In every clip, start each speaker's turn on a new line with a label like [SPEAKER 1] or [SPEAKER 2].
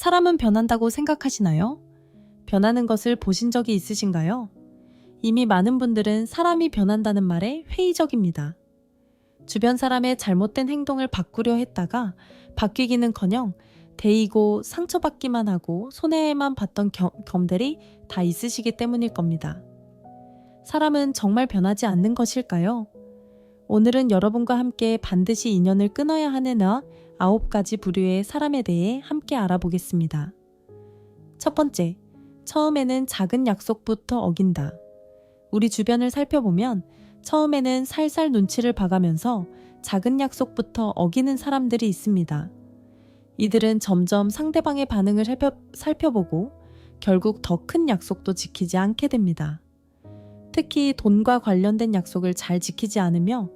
[SPEAKER 1] 사람은 변한다고 생각하시나요? 변하는 것을 보신 적이 있으신가요? 이미 많은 분들은 사람이 변한다는 말에 회의적입니다. 주변 사람의 잘못된 행동을 바꾸려 했다가 바뀌기는커녕 데이고 상처받기만 하고 손해만 봤던 경들이 다 있으시기 때문일 겁니다. 사람은 정말 변하지 않는 것일까요? 오늘은 여러분과 함께 반드시 인연을 끊어야 하는 9가지 부류의 사람에 대해 함께 알아보겠습니다. 첫 번째, 처음에는 작은 약속부터 어긴다. 우리 주변을 살펴보면 처음에는 살살 눈치를 봐가면서 작은 약속부터 어기는 사람들이 있습니다. 이들은 점점 상대방의 반응을 살펴보고 결국 더 큰 약속도 지키지 않게 됩니다. 특히 돈과 관련된 약속을 잘 지키지 않으며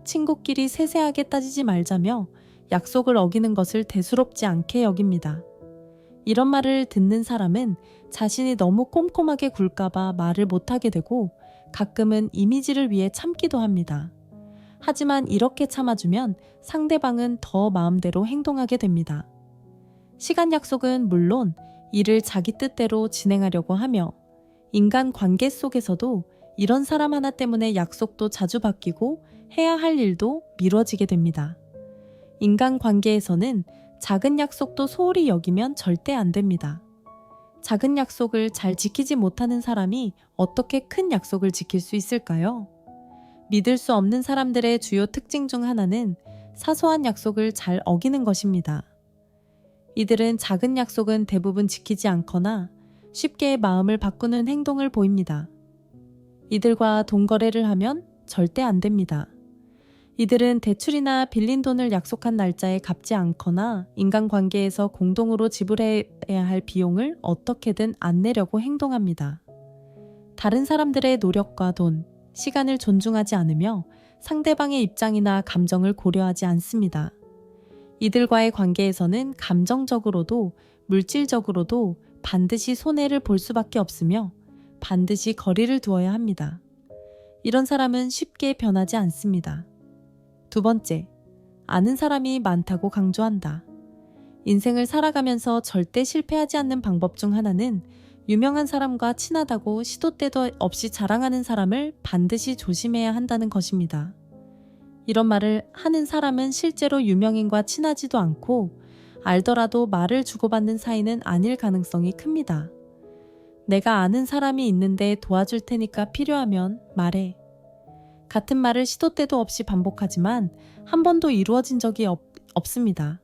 [SPEAKER 1] 친구끼리 세세하게 따지지 말자며 약속을 어기는 것을 대수롭지 않게 여깁니다. 이런 말을 듣는 사람은 자신이 너무 꼼꼼하게 굴까봐 말을 못하게 되고 가끔은 이미지를 위해 참기도 합니다. 하지만 이렇게 참아주면 상대방은 더 마음대로 행동하게 됩니다. 시간 약속은 물론 일을 자기 뜻대로 진행하려고 하며 인간 관계 속에서도 이런 사람 하나 때문에 약속도 자주 바뀌고 해야 할 일도 미뤄지게 됩니다. 인간 관계에서는 작은 약속도 소홀히 여기면 절대 안 됩니다. 작은 약속을 잘 지키지 못하는 사람이 어떻게 큰 약속을 지킬 수 있을까요? 믿을 수 없는 사람들의 주요 특징 중 하나는 사소한 약속을 잘 어기는 것입니다. 이들은 작은 약속은 대부분 지키지 않거나 쉽게 마음을 바꾸는 행동을 보입니다. 이들과 돈 거래를 하면 절대 안 됩니다. 이들은 대출이나 빌린 돈을 약속한 날짜에 갚지 않거나 인간관계에서 공동으로 지불해야 할 비용을 어떻게든 안 내려고 행동합니다. 다른 사람들의 노력과 돈, 시간을 존중하지 않으며 상대방의 입장이나 감정을 고려하지 않습니다. 이들과의 관계에서는 감정적으로도 물질적으로도 반드시 손해를 볼 수밖에 없으며 반드시 거리를 두어야 합니다. 이런 사람은 쉽게 변하지 않습니다. 두 번째, 아는 사람이 많다고 강조한다. 인생을 살아가면서 절대 실패하지 않는 방법 중 하나는 유명한 사람과 친하다고 시도 때도 없이 자랑하는 사람을 반드시 조심해야 한다는 것입니다. 이런 말을 하는 사람은 실제로 유명인과 친하지도 않고 알더라도 말을 주고받는 사이는 아닐 가능성이 큽니다. 내가 아는 사람이 있는데 도와줄 테니까 필요하면 말해. 같은 말을 시도 때도 없이 반복하지만 한 번도 이루어진 적이 없습니다.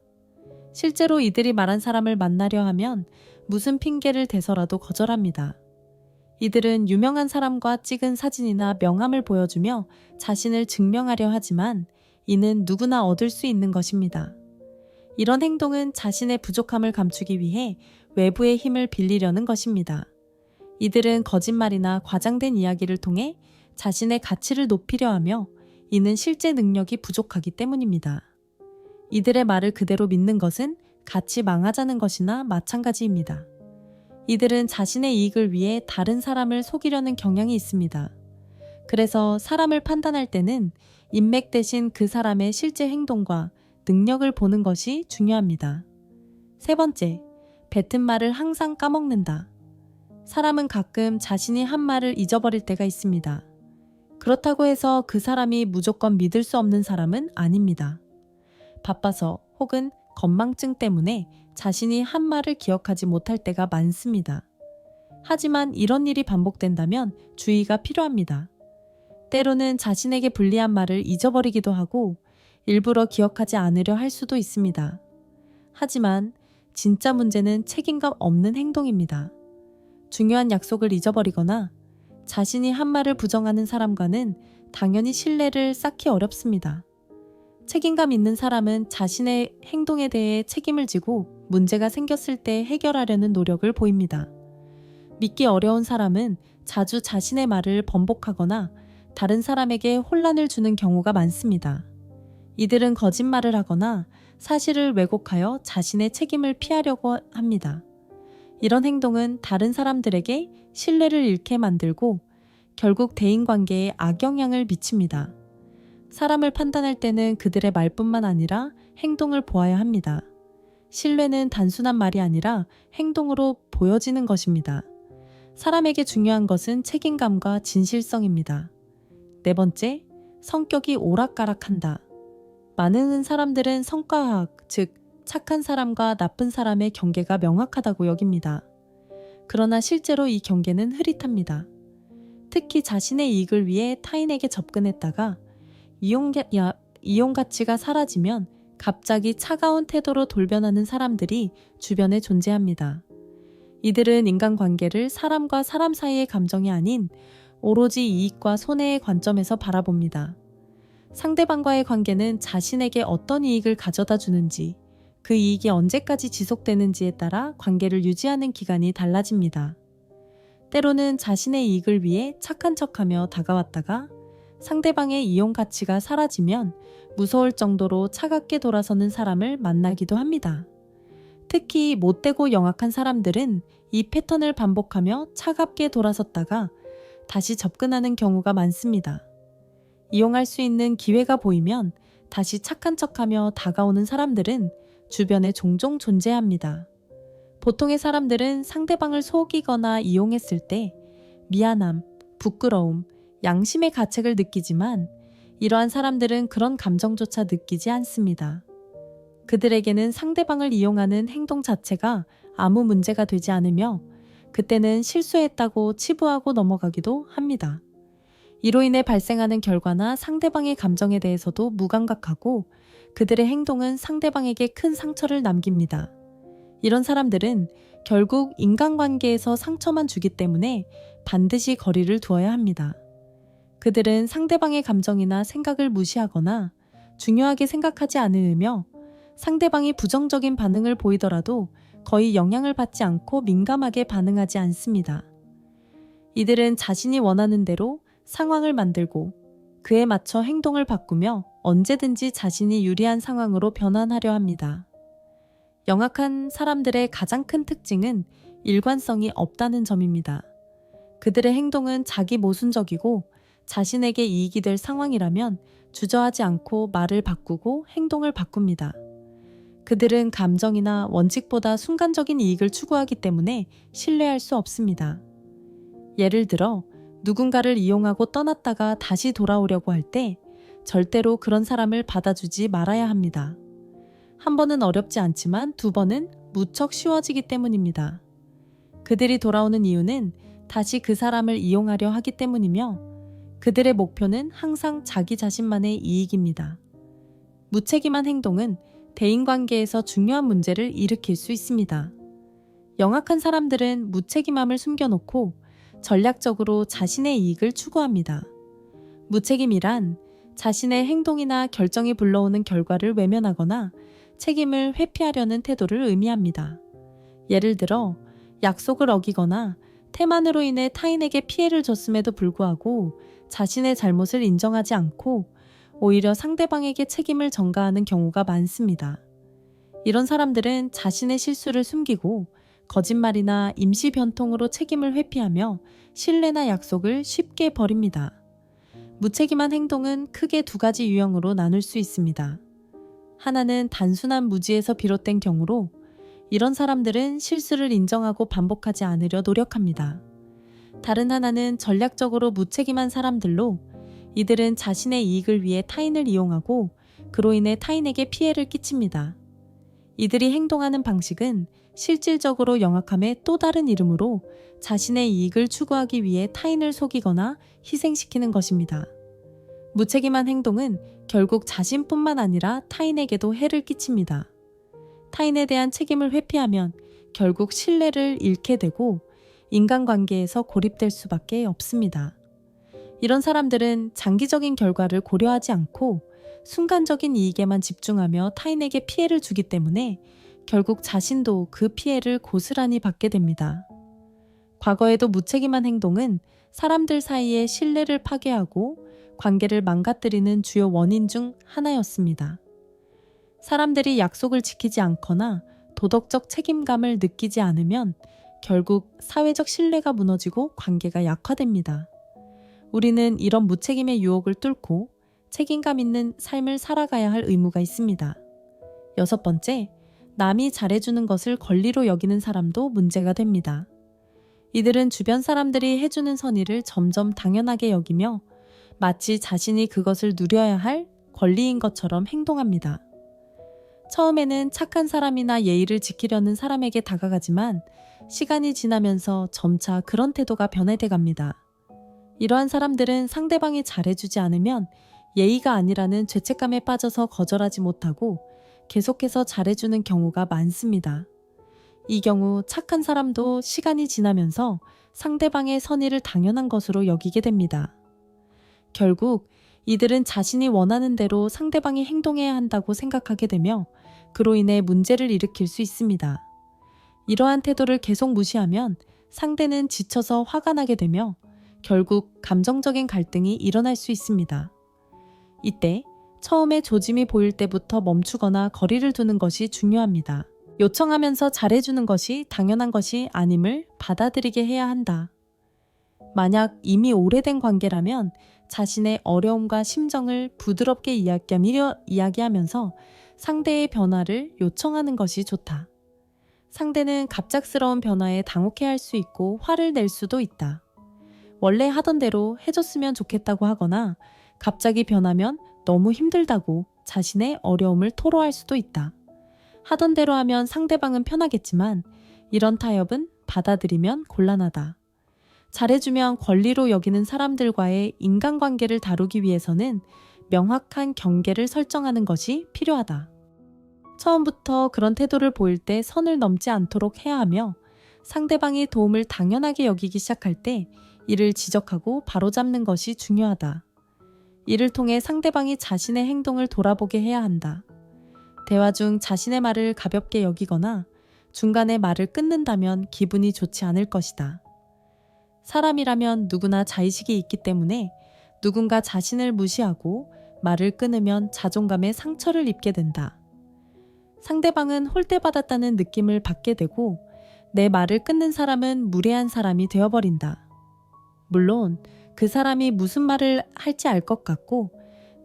[SPEAKER 1] 실제로 이들이 말한 사람을 만나려 하면 무슨 핑계를 대서라도 거절합니다. 이들은 유명한 사람과 찍은 사진이나 명함을 보여주며 자신을 증명하려 하지만 이는 누구나 얻을 수 있는 것입니다. 이런 행동은 자신의 부족함을 감추기 위해 외부의 힘을 빌리려는 것입니다. 이들은 거짓말이나 과장된 이야기를 통해 자신의 가치를 높이려 하며 이는 실제 능력이 부족하기 때문입니다. 이들의 말을 그대로 믿는 것은 같이 망하자는 것이나 마찬가지입니다. 이들은 자신의 이익을 위해 다른 사람을 속이려는 경향이 있습니다. 그래서 사람을 판단할 때는 인맥 대신 그 사람의 실제 행동과 능력을 보는 것이 중요합니다. 세 번째, 뱉은 말을 항상 까먹는다. 사람은 가끔 자신이 한 말을 잊어버릴 때가 있습니다. 그렇다고 해서 그 사람이 무조건 믿을 수 없는 사람은 아닙니다. 바빠서 혹은 건망증 때문에 자신이 한 말을 기억하지 못할 때가 많습니다. 하지만 이런 일이 반복된다면 주의가 필요합니다. 때로는 자신에게 불리한 말을 잊어버리기도 하고 일부러 기억하지 않으려 할 수도 있습니다. 하지만 진짜 문제는 책임감 없는 행동입니다. 중요한 약속을 잊어버리거나 자신이 한 말을 부정하는 사람과는 당연히 신뢰를 쌓기 어렵습니다. 책임감 있는 사람은 자신의 행동에 대해 책임을 지고 문제가 생겼을 때 해결하려는 노력을 보입니다. 믿기 어려운 사람은 자주 자신의 말을 번복하거나 다른 사람에게 혼란을 주는 경우가 많습니다. 이들은 거짓말을 하거나 사실을 왜곡하여 자신의 책임을 피하려고 합니다. 이런 행동은 다른 사람들에게 신뢰를 잃게 만들고 결국 대인관계에 악영향을 미칩니다. 사람을 판단할 때는 그들의 말뿐만 아니라 행동을 보아야 합니다. 신뢰는 단순한 말이 아니라 행동으로 보여지는 것입니다. 사람에게 중요한 것은 책임감과 진실성입니다. 네 번째, 성격이 오락가락한다. 많은 사람들은 성과학, 즉 착한 사람과 나쁜 사람의 경계가 명확하다고 여깁니다. 그러나 실제로 이 경계는 흐릿합니다. 특히 자신의 이익을 위해 타인에게 접근했다가 이용 가치가 사라지면 갑자기 차가운 태도로 돌변하는 사람들이 주변에 존재합니다. 이들은 인간관계를 사람과 사람 사이의 감정이 아닌 오로지 이익과 손해의 관점에서 바라봅니다. 상대방과의 관계는 자신에게 어떤 이익을 가져다 주는지, 그 이익이 언제까지 지속되는지에 따라 관계를 유지하는 기간이 달라집니다. 때로는 자신의 이익을 위해 착한 척하며 다가왔다가 상대방의 이용 가치가 사라지면 무서울 정도로 차갑게 돌아서는 사람을 만나기도 합니다. 특히 못되고 영악한 사람들은 이 패턴을 반복하며 차갑게 돌아섰다가 다시 접근하는 경우가 많습니다. 이용할 수 있는 기회가 보이면 다시 착한 척하며 다가오는 사람들은 주변에 종종 존재합니다. 보통의 사람들은 상대방을 속이거나 이용했을 때 미안함, 부끄러움, 양심의 가책을 느끼지만 이러한 사람들은 그런 감정조차 느끼지 않습니다. 그들에게는 상대방을 이용하는 행동 자체가 아무 문제가 되지 않으며 그때는 실수했다고 치부하고 넘어가기도 합니다. 이로 인해 발생하는 결과나 상대방의 감정에 대해서도 무감각하고 그들의 행동은 상대방에게 큰 상처를 남깁니다. 이런 사람들은 결국 인간관계에서 상처만 주기 때문에 반드시 거리를 두어야 합니다. 그들은 상대방의 감정이나 생각을 무시하거나 중요하게 생각하지 않으며 상대방이 부정적인 반응을 보이더라도 거의 영향을 받지 않고 민감하게 반응하지 않습니다. 이들은 자신이 원하는 대로 상황을 만들고 그에 맞춰 행동을 바꾸며 언제든지 자신이 유리한 상황으로 변환하려 합니다. 영악한 사람들의 가장 큰 특징은 일관성이 없다는 점입니다. 그들의 행동은 자기 모순적이고 자신에게 이익이 될 상황이라면 주저하지 않고 말을 바꾸고 행동을 바꿉니다. 그들은 감정이나 원칙보다 순간적인 이익을 추구하기 때문에 신뢰할 수 없습니다. 예를 들어 누군가를 이용하고 떠났다가 다시 돌아오려고 할 때 절대로 그런 사람을 받아주지 말아야 합니다. 한 번은 어렵지 않지만 두 번은 무척 쉬워지기 때문입니다. 그들이 돌아오는 이유는 다시 그 사람을 이용하려 하기 때문이며 그들의 목표는 항상 자기 자신만의 이익입니다. 무책임한 행동은 대인관계에서 중요한 문제를 일으킬 수 있습니다. 영악한 사람들은 무책임함을 숨겨놓고 전략적으로 자신의 이익을 추구합니다. 무책임이란 자신의 행동이나 결정이 불러오는 결과를 외면하거나 책임을 회피하려는 태도를 의미합니다. 예를 들어 약속을 어기거나 태만으로 인해 타인에게 피해를 줬음에도 불구하고 자신의 잘못을 인정하지 않고 오히려 상대방에게 책임을 전가하는 경우가 많습니다. 이런 사람들은 자신의 실수를 숨기고 거짓말이나 임시 변통으로 책임을 회피하며 신뢰나 약속을 쉽게 버립니다. 무책임한 행동은 크게 두 가지 유형으로 나눌 수 있습니다. 하나는 단순한 무지에서 비롯된 경우로 이런 사람들은 실수를 인정하고 반복하지 않으려 노력합니다. 다른 하나는 전략적으로 무책임한 사람들로 이들은 자신의 이익을 위해 타인을 이용하고 그로 인해 타인에게 피해를 끼칩니다. 이들이 행동하는 방식은 실질적으로 영악함의 또 다른 이름으로 자신의 이익을 추구하기 위해 타인을 속이거나 희생시키는 것입니다. 무책임한 행동은 결국 자신뿐만 아니라 타인에게도 해를 끼칩니다. 타인에 대한 책임을 회피하면 결국 신뢰를 잃게 되고 인간관계에서 고립될 수밖에 없습니다. 이런 사람들은 장기적인 결과를 고려하지 않고 순간적인 이익에만 집중하며 타인에게 피해를 주기 때문에 결국 자신도 그 피해를 고스란히 받게 됩니다. 과거에도 무책임한 행동은 사람들 사이의 신뢰를 파괴하고 관계를 망가뜨리는 주요 원인 중 하나였습니다. 사람들이 약속을 지키지 않거나 도덕적 책임감을 느끼지 않으면 결국 사회적 신뢰가 무너지고 관계가 약화됩니다. 우리는 이런 무책임의 유혹을 뚫고 책임감 있는 삶을 살아가야 할 의무가 있습니다. 여섯 번째, 남이 잘해주는 것을 권리로 여기는 사람도 문제가 됩니다. 이들은 주변 사람들이 해주는 선의를 점점 당연하게 여기며 마치 자신이 그것을 누려야 할 권리인 것처럼 행동합니다. 처음에는 착한 사람이나 예의를 지키려는 사람에게 다가가지만 시간이 지나면서 점차 그런 태도가 변해돼 갑니다. 이러한 사람들은 상대방이 잘해주지 않으면 예의가 아니라는 죄책감에 빠져서 거절하지 못하고 계속해서 잘해주는 경우가 많습니다. 이 경우 착한 사람도 시간이 지나면서 상대방의 선의를 당연한 것으로 여기게 됩니다. 결국 이들은 자신이 원하는 대로 상대방이 행동해야 한다고 생각하게 되며 그로 인해 문제를 일으킬 수 있습니다. 이러한 태도를 계속 무시하면 상대는 지쳐서 화가 나게 되며 결국 감정적인 갈등이 일어날 수 있습니다. 이때 처음에 조짐이 보일 때부터 멈추거나 거리를 두는 것이 중요합니다. 요청하면서 잘해주는 것이 당연한 것이 아님을 받아들이게 해야 한다. 만약 이미 오래된 관계라면 자신의 어려움과 심정을 부드럽게 이야기하면서 상대의 변화를 요청하는 것이 좋다. 상대는 갑작스러운 변화에 당혹해할 수 있고 화를 낼 수도 있다. 원래 하던 대로 해줬으면 좋겠다고 하거나 갑자기 변하면 너무 힘들다고 자신의 어려움을 토로할 수도 있다. 하던 대로 하면 상대방은 편하겠지만 이런 타협은 받아들이면 곤란하다. 잘해주면 권리로 여기는 사람들과의 인간관계를 다루기 위해서는 명확한 경계를 설정하는 것이 필요하다. 처음부터 그런 태도를 보일 때 선을 넘지 않도록 해야 하며 상대방이 도움을 당연하게 여기기 시작할 때 이를 지적하고 바로잡는 것이 중요하다. 이를 통해 상대방이 자신의 행동을 돌아보게 해야 한다. 대화 중 자신의 말을 가볍게 여기거나 중간에 말을 끊는다면 기분이 좋지 않을 것이다. 사람이라면 누구나 자의식이 있기 때문에 누군가 자신을 무시하고 말을 끊으면 자존감에 상처를 입게 된다. 상대방은 홀대받았다는 느낌을 받게 되고 내 말을 끊는 사람은 무례한 사람이 되어버린다. 물론 그 사람이 무슨 말을 할지 알 것 같고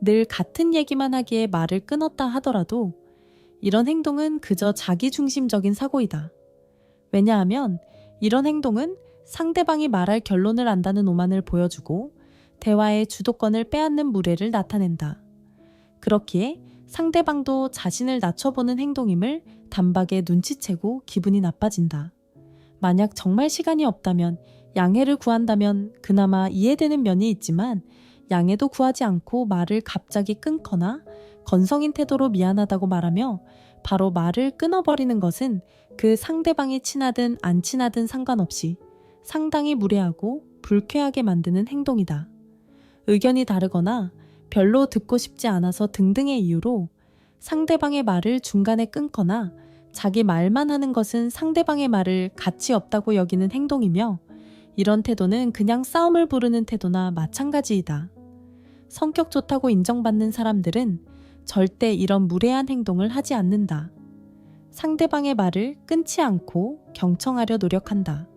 [SPEAKER 1] 늘 같은 얘기만 하기에 말을 끊었다 하더라도 이런 행동은 그저 자기중심적인 사고이다. 왜냐하면 이런 행동은 상대방이 말할 결론을 안다는 오만을 보여주고 대화의 주도권을 빼앗는 무례를 나타낸다. 그렇기에 상대방도 자신을 낮춰보는 행동임을 단박에 눈치채고 기분이 나빠진다. 만약 정말 시간이 없다면 양해를 구한다면 그나마 이해되는 면이 있지만 양해도 구하지 않고 말을 갑자기 끊거나 건성인 태도로 미안하다고 말하며 바로 말을 끊어버리는 것은 그 상대방이 친하든 안 친하든 상관없이 상당히 무례하고 불쾌하게 만드는 행동이다. 의견이 다르거나 별로 듣고 싶지 않아서 등등의 이유로 상대방의 말을 중간에 끊거나 자기 말만 하는 것은 상대방의 말을 가치 없다고 여기는 행동이며 이런 태도는 그냥 싸움을 부르는 태도나 마찬가지이다. 성격 좋다고 인정받는 사람들은 절대 이런 무례한 행동을 하지 않는다. 상대방의 말을 끊지 않고 경청하려 노력한다.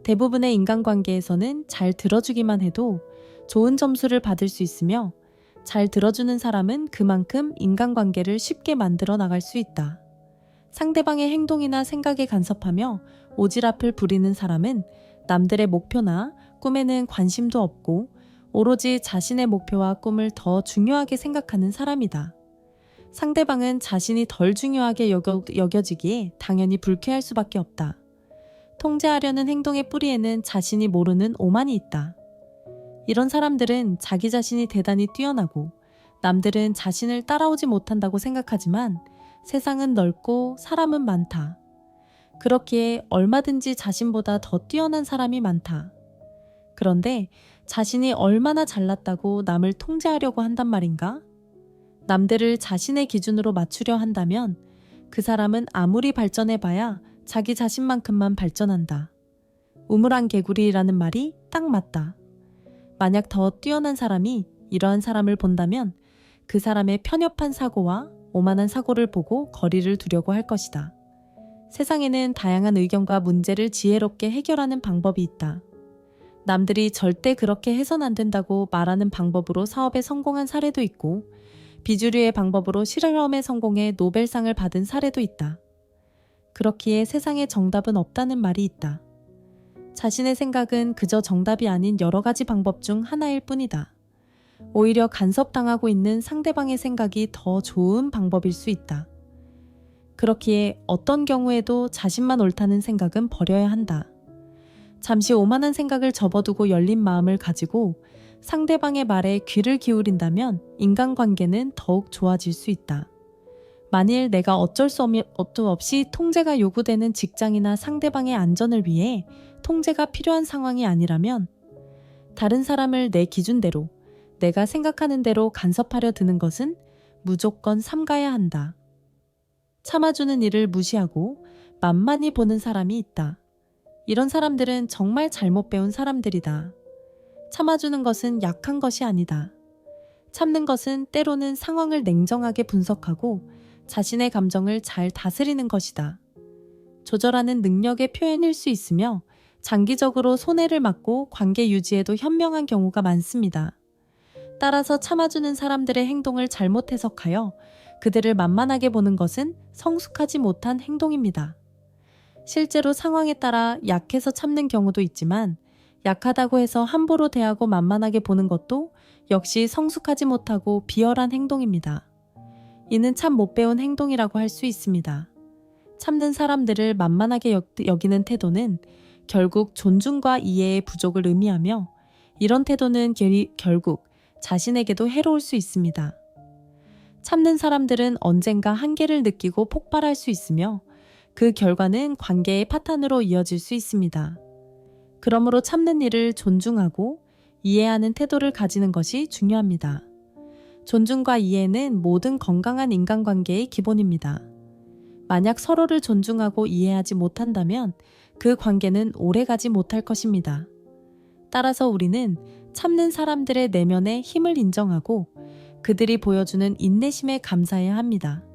[SPEAKER 1] 대부분의 인간관계에서는 잘 들어주기만 해도 좋은 점수를 받을 수 있으며 잘 들어주는 사람은 그만큼 인간관계를 쉽게 만들어 나갈 수 있다. 상대방의 행동이나 생각에 간섭하며 오지랖을 부리는 사람은 남들의 목표나 꿈에는 관심도 없고 오로지 자신의 목표와 꿈을 더 중요하게 생각하는 사람이다. 상대방은 자신이 덜 중요하게 여겨지기에 당연히 불쾌할 수밖에 없다. 통제하려는 행동의 뿌리에는 자신이 모르는 오만이 있다. 이런 사람들은 자기 자신이 대단히 뛰어나고 남들은 자신을 따라오지 못한다고 생각하지만 세상은 넓고 사람은 많다. 그렇기에 얼마든지 자신보다 더 뛰어난 사람이 많다. 그런데 자신이 얼마나 잘났다고 남을 통제하려고 한단 말인가? 남들을 자신의 기준으로 맞추려 한다면 그 사람은 아무리 발전해봐야 자기 자신만큼만 발전한다. 우물안 개구리라는 말이 딱 맞다. 만약 더 뛰어난 사람이 이러한 사람을 본다면 그 사람의 편협한 사고와 오만한 사고를 보고 거리를 두려고 할 것이다. 세상에는 다양한 의견과 문제를 지혜롭게 해결하는 방법이 있다. 남들이 절대 그렇게 해선 안 된다고 말하는 방법으로 사업에 성공한 사례도 있고 비주류의 방법으로 실험에 성공해 노벨상을 받은 사례도 있다. 그렇기에 세상에 정답은 없다는 말이 있다. 자신의 생각은 그저 정답이 아닌 여러 가지 방법 중 하나일 뿐이다. 오히려 간섭당하고 있는 상대방의 생각이 더 좋은 방법일 수 있다. 그렇기에 어떤 경우에도 자신만 옳다는 생각은 버려야 한다. 잠시 오만한 생각을 접어두고 열린 마음을 가지고 상대방의 말에 귀를 기울인다면 인간관계는 더욱 좋아질 수 있다. 만일 내가 어쩔 수 없이 통제가 요구되는 직장이나 상대방의 안전을 위해 통제가 필요한 상황이 아니라면 다른 사람을 내 기준대로 내가 생각하는 대로 간섭하려 드는 것은 무조건 삼가야 한다. 참아주는 일을 무시하고 만만히 보는 사람이 있다. 이런 사람들은 정말 잘못 배운 사람들이다. 참아주는 것은 약한 것이 아니다. 참는 것은 때로는 상황을 냉정하게 분석하고 자신의 감정을 잘 다스리는 것이다. 조절하는 능력의 표현일 수 있으며 장기적으로 손해를 막고 관계 유지에도 현명한 경우가 많습니다. 따라서 참아주는 사람들의 행동을 잘못 해석하여 그들을 만만하게 보는 것은 성숙하지 못한 행동입니다. 실제로 상황에 따라 약해서 참는 경우도 있지만 약하다고 해서 함부로 대하고 만만하게 보는 것도 역시 성숙하지 못하고 비열한 행동입니다. 이는 참 못 배운 행동이라고 할 수 있습니다. 참는 사람들을 만만하게 여기는 태도는 결국 존중과 이해의 부족을 의미하며 이런 태도는 결국 자신에게도 해로울 수 있습니다. 참는 사람들은 언젠가 한계를 느끼고 폭발할 수 있으며 그 결과는 관계의 파탄으로 이어질 수 있습니다. 그러므로 참는 일을 존중하고 이해하는 태도를 가지는 것이 중요합니다. 존중과 이해는 모든 건강한 인간관계의 기본입니다. 만약 서로를 존중하고 이해하지 못한다면 그 관계는 오래가지 못할 것입니다. 따라서 우리는 참는 사람들의 내면의 힘을 인정하고 그들이 보여주는 인내심에 감사해야 합니다.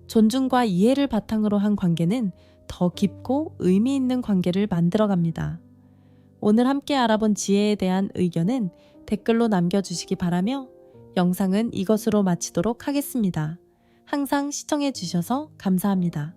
[SPEAKER 1] 존중과 이해를 바탕으로 한 관계는 더 깊고 의미 있는 관계를 만들어갑니다. 오늘 함께 알아본 지혜에 대한 의견은 댓글로 남겨주시기 바라며 영상은 이것으로 마치도록 하겠습니다. 항상 시청해 주셔서 감사합니다.